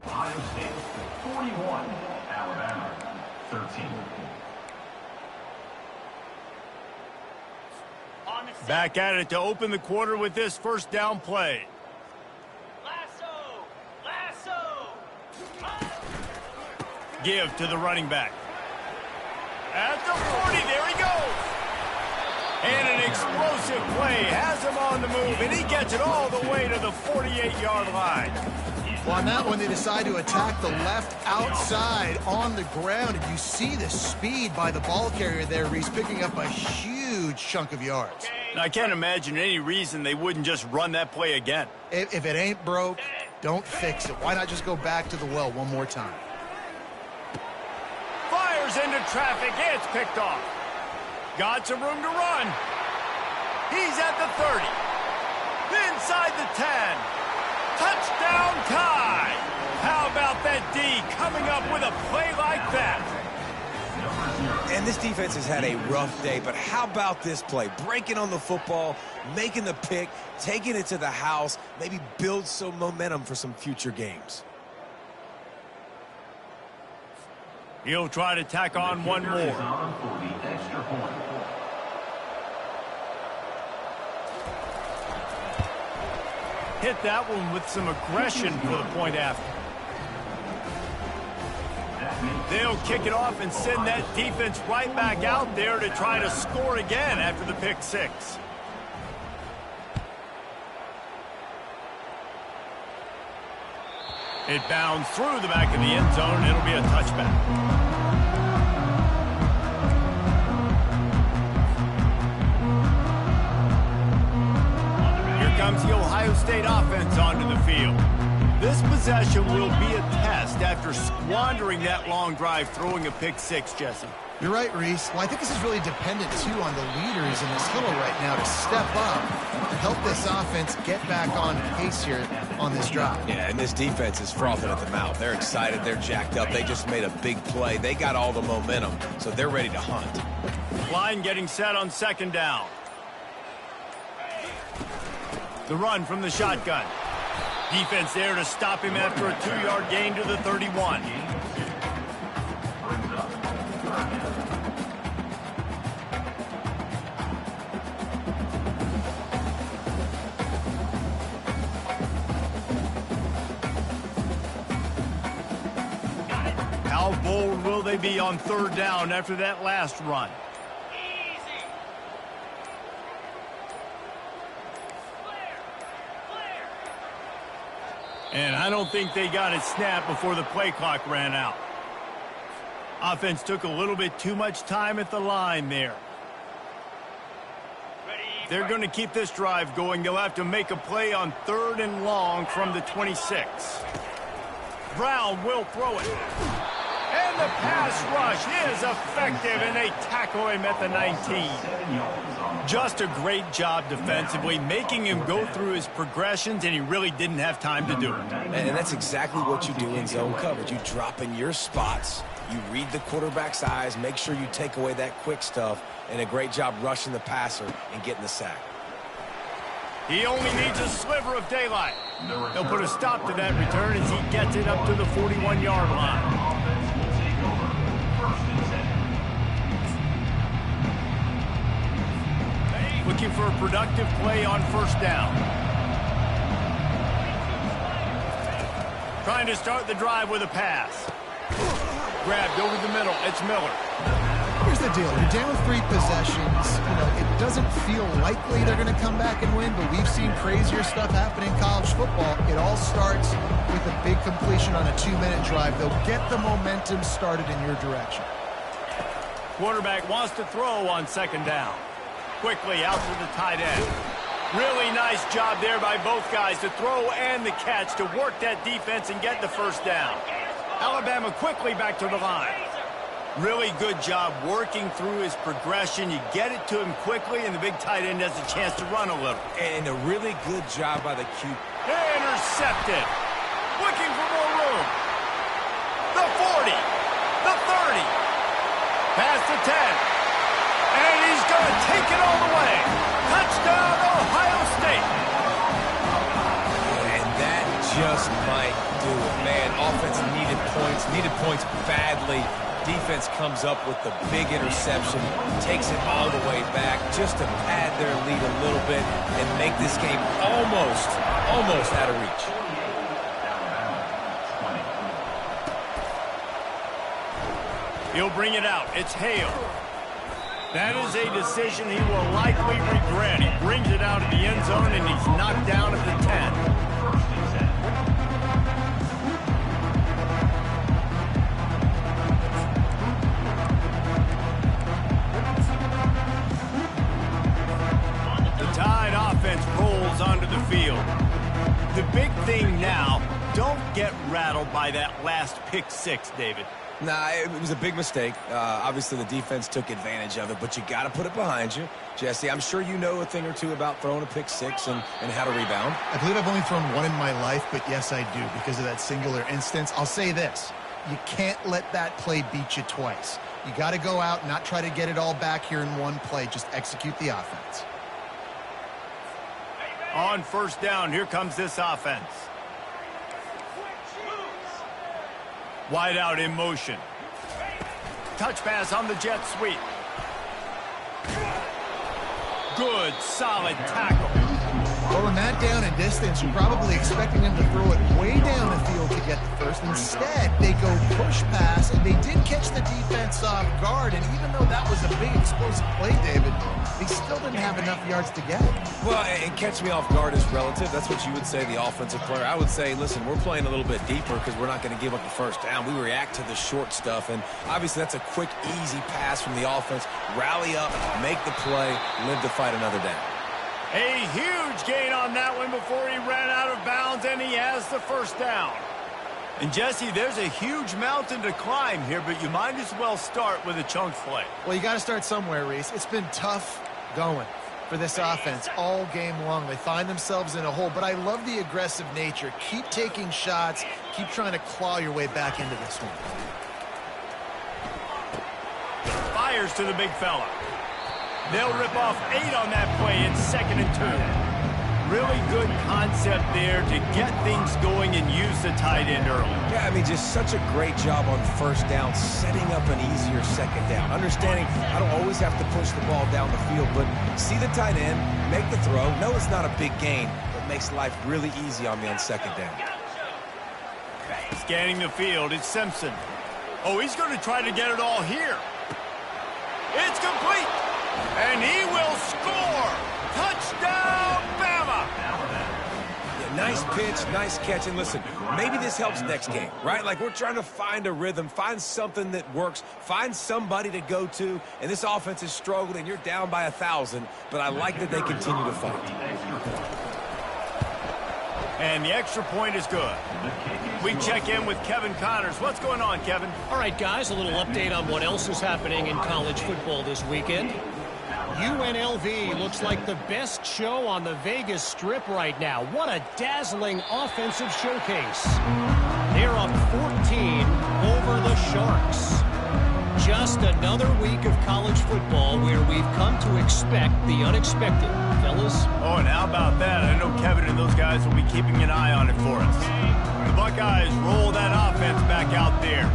Ohio State 41, Alabama 13. Back at it to open the quarter with this first down play. Give to the running back. At the 40, there he goes. And an explosive play has him on the move, and he gets it all the way to the 48-yard line. Well, on that one, they decide to attack the left outside on the ground, and you see the speed by the ball carrier there, Reese, picking up a huge chunk of yards. Now, I can't imagine any reason they wouldn't just run that play again. If it ain't broke, don't fix it. Why not just go back to the well one more time? Fires into traffic. It's picked off. Got some room to run. He's at the 30. Inside the 10. Touchdown tie. How about that D coming up with a play like that? And this defense has had a rough day, but how about this play? Breaking on the football, making the pick, taking it to the house, maybe build some momentum for some future games. He'll try to tack on one more. Hit that one with some aggression for the point after. They'll kick it off and send that defense right back out there to try to score again after the pick six. It bounds through the back of the end zone. It'll be a touchback. Here comes the Ohio State offense onto the field. This possession will be a test after squandering that long drive, throwing a pick six, Jesse. You're right, Reese. Well, I think this is really dependent, too, on the leaders in this huddle right now to step up and help this offense get back on pace here on this drive. Yeah, and this defense is frothing at the mouth. They're excited. They're jacked up. They just made a big play. They got all the momentum, so they're ready to hunt. Line getting set on second down. The run from the shotgun. Defense there to stop him after a 2-yard gain to the 31. How bold will they be on third down after that last run? And I don't think they got it snapped before the play clock ran out. Offense took a little bit too much time at the line there. They're going to keep this drive going. They'll have to make a play on third and long from the 26. Brown will throw it. And the pass rush is effective, and they tackle him at the 19. Just a great job defensively, making him go through his progressions, and he really didn't have time to do it. And that's exactly what you do in zone coverage. You drop in your spots, you read the quarterback's eyes, make sure you take away that quick stuff, and a great job rushing the passer and getting the sack. He only needs a sliver of daylight. They'll put a stop to that return as he gets it up to the 41-yard line. Looking for a productive play on first down. Trying to start the drive with a pass. Grabbed over the middle. It's Miller. Here's the deal. You're down 3 possessions. You know, it doesn't feel likely they're going to come back and win, but we've seen crazier stuff happen in college football. It all starts with a big completion on a 2-minute drive. They'll get the momentum started in your direction. Quarterback wants to throw on second down. Quickly out to the tight end. Really nice job there by both guys to throw and the catch to work that defense and get the first down. Alabama quickly back to the line. Really good job working through his progression. You get it to him quickly, and the big tight end has a chance to run a little. And a really good job by the Q. Intercepted. Looking for more room. The 40. The 30. Past the 10. And he's going to take it all the way. Touchdown, Ohio State. And that just might do it, man. Offense needed points badly. Defense comes up with the big interception, takes it all the way back just to pad their lead a little bit and make this game almost out of reach. He'll bring it out. It's Hale. That is a decision he will likely regret. He brings it out of the end zone, and he's knocked down at the 10. Rolls onto the field. The big thing now, don't get rattled by that last pick six, David. Nah, it was a big mistake. Obviously, the defense took advantage of it, but you got to put it behind you. Jesse, I'm sure you know a thing or two about throwing a pick six and how to rebound. I believe I've only thrown one in my life, but yes, I do because of that singular instance. I'll say this. You can't let that play beat you twice. You got to go out and not try to get it all back here in one play. Just execute the offense. On first down, here comes this offense. Wide out in motion. Touch pass on the jet sweep. Good, solid tackle. Well, in that down and distance, you're probably expecting them to throw it way down the field to get the first. Instead, they go push pass, and they did catch the defense off guard. And even though that was a big explosive play, David, they still didn't have enough yards to get it. Well, and catch me off guard is relative. That's what you would say, the offensive player. I would say, listen, we're playing a little bit deeper because we're not going to give up the first down. We react to the short stuff, and obviously that's a quick, easy pass from the offense. Rally up, make the play, live to fight another down. A huge gain on that one before he ran out of bounds, and he has the first down. And, Jesse, there's a huge mountain to climb here, but you might as well start with a chunk play. Well, you got to start somewhere, Reese. It's been tough going for this offense all game long. They find themselves in a hole, but I love the aggressive nature. Keep taking shots. Keep trying to claw your way back into this one. Fires to the big fella. They'll rip off 8 on that play. It's 2nd and 2. Really good concept there to get things going and use the tight end early. Yeah, I mean, just such a great job on first down, setting up an easier second down. Understanding I don't always have to push the ball down the field, but see the tight end, make the throw. No, it's not a big gain, but makes life really easy on me on second down. Scanning the field, it's Simpson. Oh, he's going to try to get it all here. It's complete. And he will score! Touchdown, Bama! Yeah, nice pitch, nice catch. And listen, maybe this helps next game, right? Like, we're trying to find a rhythm, find something that works, find somebody to go to. And this offense is struggling. You're down by 1,000, but I like that they continue to fight. And the extra point is good. We check in with Kevin Connors. What's going on, Kevin? All right, guys, a little update on what else is happening in college football this weekend. UNLV looks like the best show on the Vegas Strip right now. What a dazzling offensive showcase. They're up 14 over the Sharks. Just another week of college football where we've come to expect the unexpected, fellas. Oh, and how about that? I know Kevin and those guys will be keeping an eye on it for us. The Buckeyes roll that offense back out there.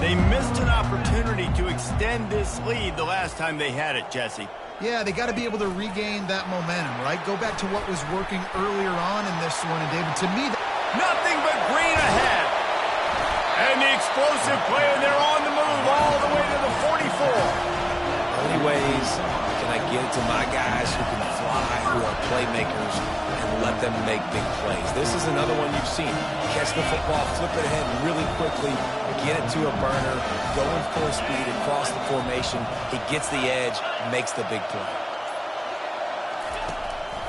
They missed an opportunity to extend this lead the last time they had it, Jesse. Yeah, they got to be able to regain that momentum, right? Go back to what was working earlier on in this one. And, David, to me, nothing but green ahead. And the explosive play, and they're on the move all the way to the 44. Only ways can I get it to my guys who can fly, who are playmakers, and let them make big plays. This is another one you've seen. Catch the football, flip it ahead really quickly, get it to a burner, going full speed across the formation. He gets the edge, makes the big play.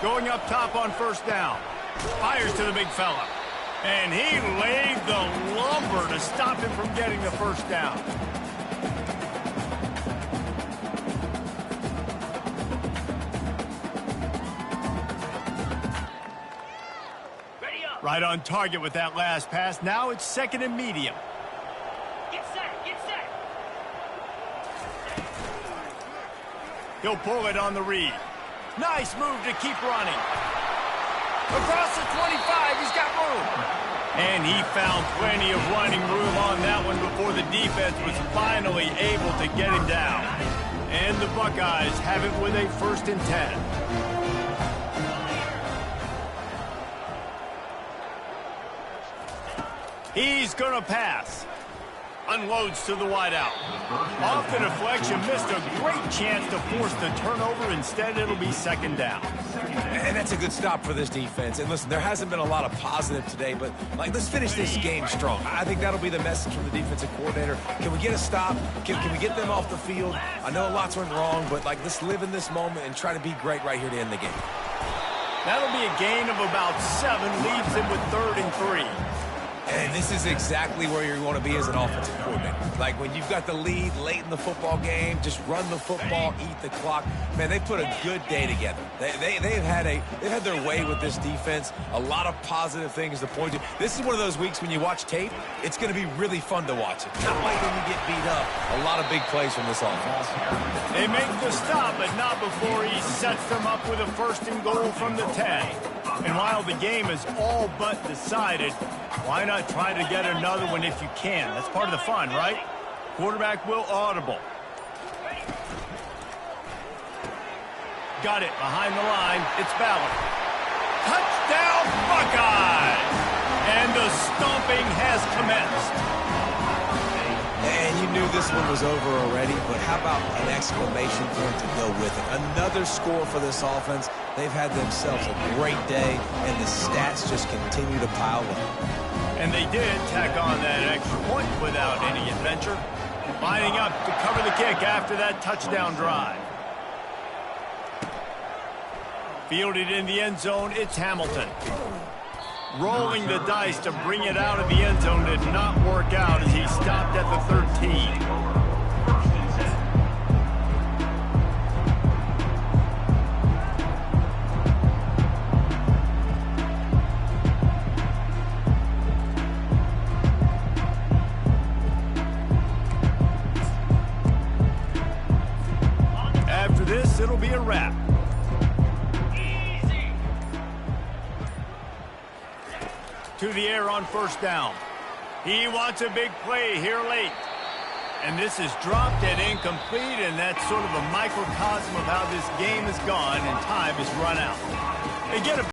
Going up top on first down. Fires to the big fella. And he laid the lumber to stop him from getting the first down. Right on target with that last pass. Now it's 2nd and medium. Get set, get set. He'll pull it on the read. Nice move to keep running. Across the 25, he's got room. And he found plenty of running room on that one before the defense was finally able to get him down. And the Buckeyes have it with a 1st and 10. He's going to pass. Unloads to the wideout. Off the deflection, missed a great chance to force the turnover. Instead, it'll be 2nd down. And that's a good stop for this defense. And listen, there hasn't been a lot of positive today, but like, let's finish this game strong. I think that'll be the message from the defensive coordinator. Can we get a stop? Can we get them off the field? I know lots went wrong, but like, let's live in this moment and try to be great right here to end the game. That'll be a gain of about 7, leaves him with 3rd and 3. And this is exactly where you want to be as an offensive coordinator. Like when you've got the lead late in the football game, just run the football, eat the clock. Man, they put a good day together. They've had their way with this defense. A lot of positive things to point to. This is one of those weeks when you watch tape, it's going to be really fun to watch it. Not like when you get beat up. A lot of big plays from this offense. They make the stop, but not before he sets them up with a 1st and goal from the 10. And while the game is all but decided, why not try to get another one if you can? That's part of the fun, right? Quarterback will audible. Got it behind the line. It's Ballard. Touchdown, Buckeyes! And the stomping has commenced. And you knew this one was over already, but how about an exclamation point to go with it? Another score for this offense. They've had themselves a great day, and the stats just continue to pile up. And they did tack on that extra point without any adventure. Lining up to cover the kick after that touchdown drive. Fielded in the end zone, it's Hamilton. Rolling the dice to bring it out of the end zone did not work out as he stopped at the 13. After this, it'll be a wrap. To the air on 1st down. He wants a big play here late. And this is dropped and incomplete, and that's sort of a microcosm of how this game has gone, and time is run out. They get a